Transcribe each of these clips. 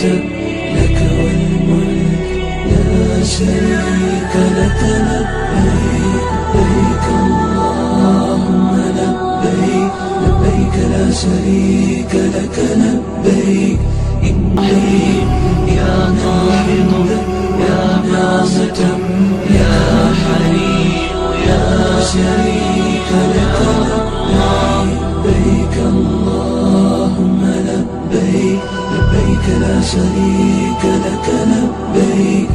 والنعمة لك والملك لا شريك لك. لبيك لبيك اللهم لبيك لبيك لا شريك لك. لبيك إني يا ناحض يا نعمة يا حليم يا شريك لك. لبيك اللهم لبيك لبيك لا شريك لك. لبيك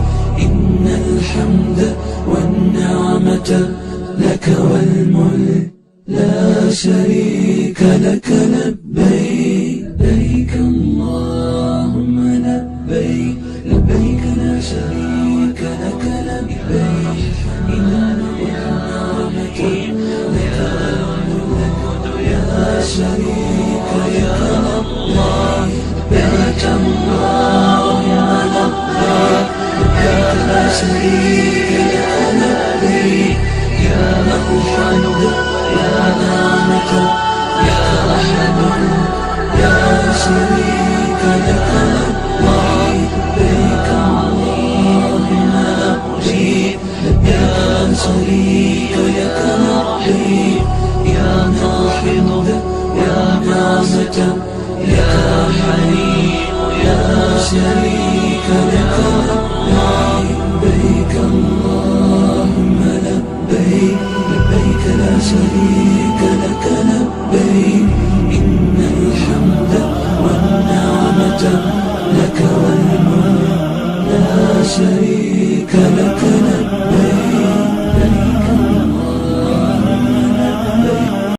إن الحمد والنعمة لك والملك لا شريك لك. لبيك لبيك اللهم لبيك لبيك لا شريك لك. لبيك إن النعمة لك والملك لا شريك لك. لبيك اللهم لبيك لبيك لا شريك لك. لبيك يا أوحد يا نعمة يا أحد يا شريك لك. لبيك اللهم لبيك يا شريك لك. لبيك يا ناحض يا نعمة يا حليم يا شريك لك. لبيك اللهم لبيك لبيك لا شريك لك. لبيك إن الحمد والنعمة لك والملك لا شريك